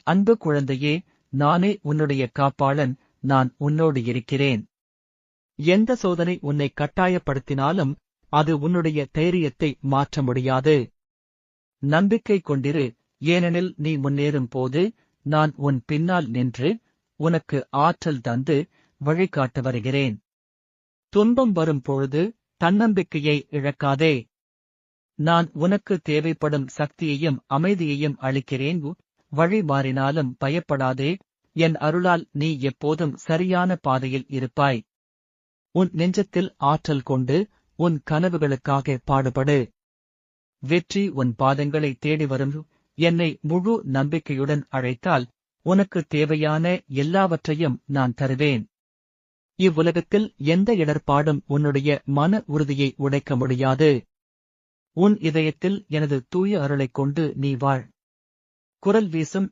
அன்பு குழந்தையே, நானே உன்னுடைய காப்பாளன், நான் உன்னோடு இருக்கிறேன். எந்த சோதனை உன்னை கட்டாயப்படுத்தினாலும் அது உன்னுடைய தைரியத்தை மாற்ற முடியாது. நம்பிக்கை கொண்டிரு, ஏனெனில் நீ முன்னேறும் போது நான் உன் பின்னால் நின்று உனக்கு ஆற்றல் தந்து வழிகாட்ட வருகிறேன். துன்பம் வரும் பொழுது தன்னம்பிக்கையை இழக்காதே. நான் உனக்கு தேவைப்படும் சக்தியையும் அமைதியையும் அளிக்கிறேன். வழி மாறினாலும் பயப்படாதே, என் அருளால் நீ எப்போதும் சரியான பாதையில் இருப்பாய். உன் நெஞ்சத்தில் ஆற்றல் கொண்டு உன் கனவுகளுக்காக பாடுபடு. வெற்றி உன் பாதங்களை தேடி வரும். என்னை முழு நம்பிக்கையுடன் அழைத்தால் உனக்கு தேவையான எல்லாவற்றையும் நான் தருவேன். இவ்வுலகத்தில் எந்த இடர்பாடும் உன்னுடைய மன உறுதியை உடைக்க முடியாது. உன் இதயத்தில் எனது தூய அருளைக் கொண்டு நீ வாழ். குரல் வீசும்